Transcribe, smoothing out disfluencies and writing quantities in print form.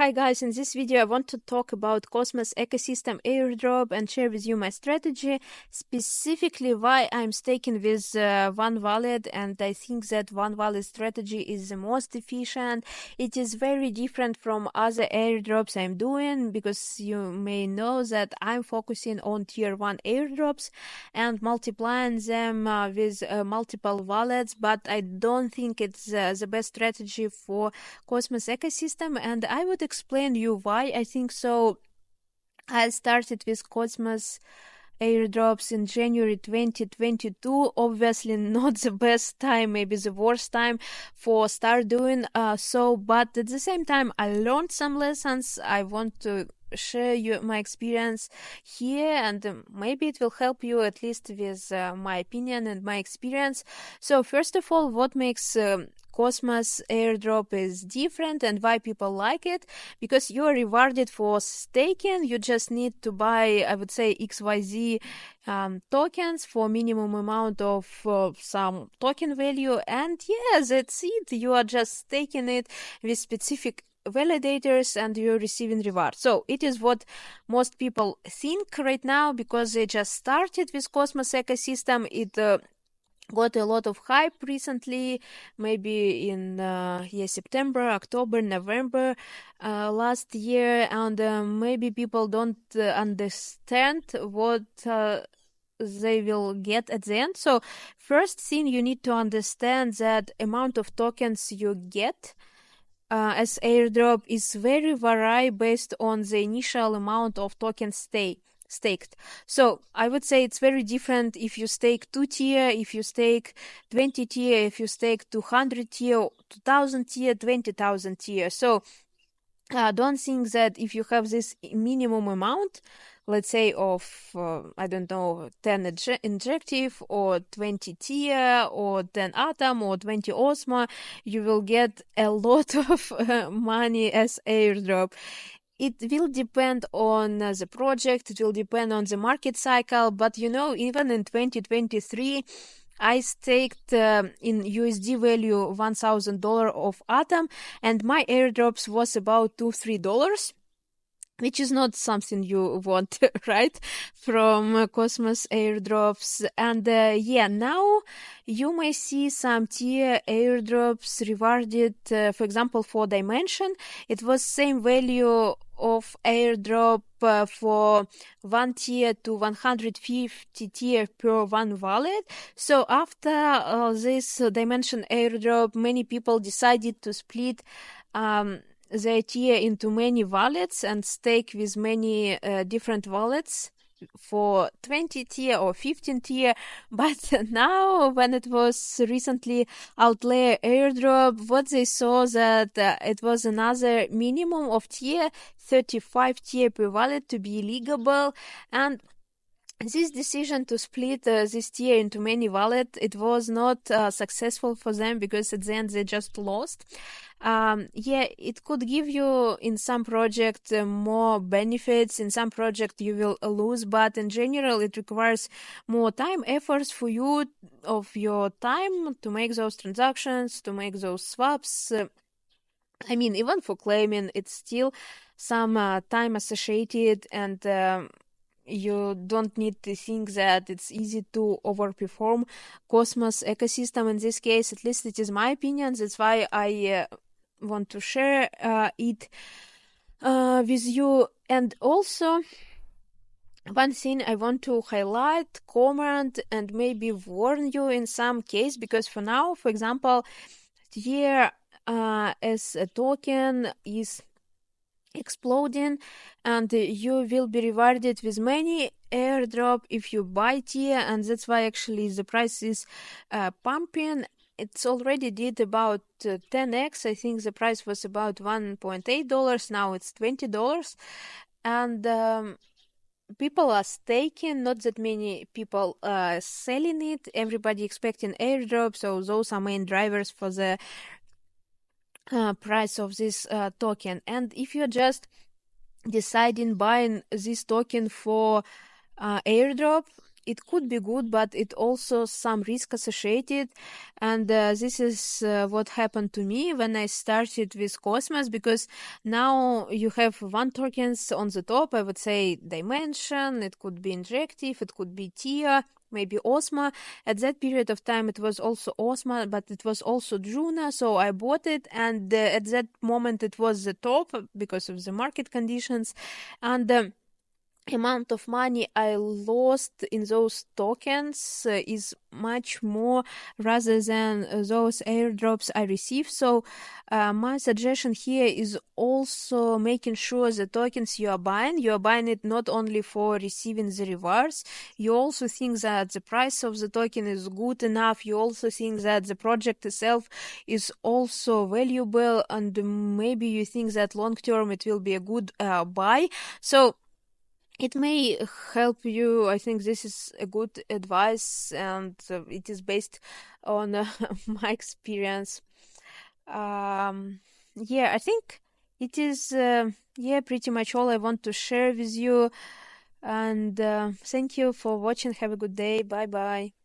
Hi guys, in this video I want to talk about Cosmos Ecosystem Airdrop and share with you my strategy, specifically why I'm staking with one wallet, and I think that one wallet strategy is the most efficient. It is very different from other airdrops I'm doing, because you may know that I'm focusing on tier 1 airdrops and multiplying them with multiple wallets, but I don't think it's the best strategy for Cosmos Ecosystem, and I would explain you why I think so. I started with Cosmos airdrops in January 2022. Obviously not the best time, maybe the worst time for start doing so, but at the same time I learned some lessons. I want to share you my experience here, and maybe it will help you at least with my opinion and my experience. So first of all, what makes Cosmos airdrop is different and why people like it? Because you are rewarded for staking. You just need to buy, I would say, XYZ tokens for minimum amount of some token value, and yeah, that's it. You are just staking it with specific validators and you're receiving reward. So it is what most people think right now, because they just started with Cosmos Ecosystem. It got a lot of hype recently, maybe in September, October, November last year, and maybe people don't understand what they will get at the end. So first thing, you need to understand that amount of tokens you get as airdrop is very vary based on the initial amount of tokens staked. So I would say it's very different if you stake 2 tier, if you stake 20 tier, if you stake 200 tier, 2000 tier, 20,000 tier. So don't think that if you have this minimum amount, let's say of, I don't know, 10 injective or 20 tier or 10 atom or 20 OSMO, you will get a lot of money as airdrop. It will depend on the project, it will depend on the market cycle, but you know, even in 2023, I staked in USD value $1,000 of Atom, and my airdrops was about $2-3, which is not something you want, right, from Cosmos airdrops. And yeah, now you may see some tier airdrops rewarded, for example, for Dimension. It was same value of airdrop for 1 tier to 150 tier per one wallet. So after this Dimension airdrop, many people decided to split their tier into many wallets and stake with many different wallets for 20 tier or 15 tier. But now, when it was recently Outlier airdrop, what they saw that it was another minimum of tier, 35 tier per wallet to be legal, and this decision to split this tier into many wallets, it was not successful for them, because at the end they just lost. Yeah, it could give you in some project more benefits, in some project you will lose, but in general it requires more time, efforts for you, of your time, to make those transactions, to make those swaps. I mean, even for claiming, it's still some time associated, and you don't need to think that it's easy to overperform Cosmos Ecosystem in this case. At least it is my opinion. That's why I want to share it with you. And also, one thing I want to highlight, comment, and maybe warn you in some case, because for now, for example, here as a token is exploding, and you will be rewarded with many airdrop if you buy tier, and that's why actually the price is pumping. It's already did about 10x. I think the price was about $1.8, now it's $20, and people are staking, not that many people are selling it. Everybody expecting airdrop, so those are main drivers for the price of this token. And if you're just deciding buying this token for airdrop, it could be good, but it also some risk associated. And this is what happened to me when I started with Cosmos, because now you have one tokens on the top. I would say Dimension, it could be Interactive, it could be TIA, maybe OSMO. At that period of time, it was also OSMO, but it was also JUNO, so I bought it, and at that moment, it was the top because of the market conditions, and amount of money I lost in those tokens is much more rather than those airdrops I received. So my suggestion here is also making sure the tokens you are buying it not only for receiving the rewards. You also think that the price of the token is good enough. You also think that the project itself is also valuable, and maybe you think that long term it will be a good buy. So it may help you. I think this is a good advice, and it is based on my experience. Yeah, I think it is pretty much all I want to share with you. And thank you for watching. Have a good day. Bye bye.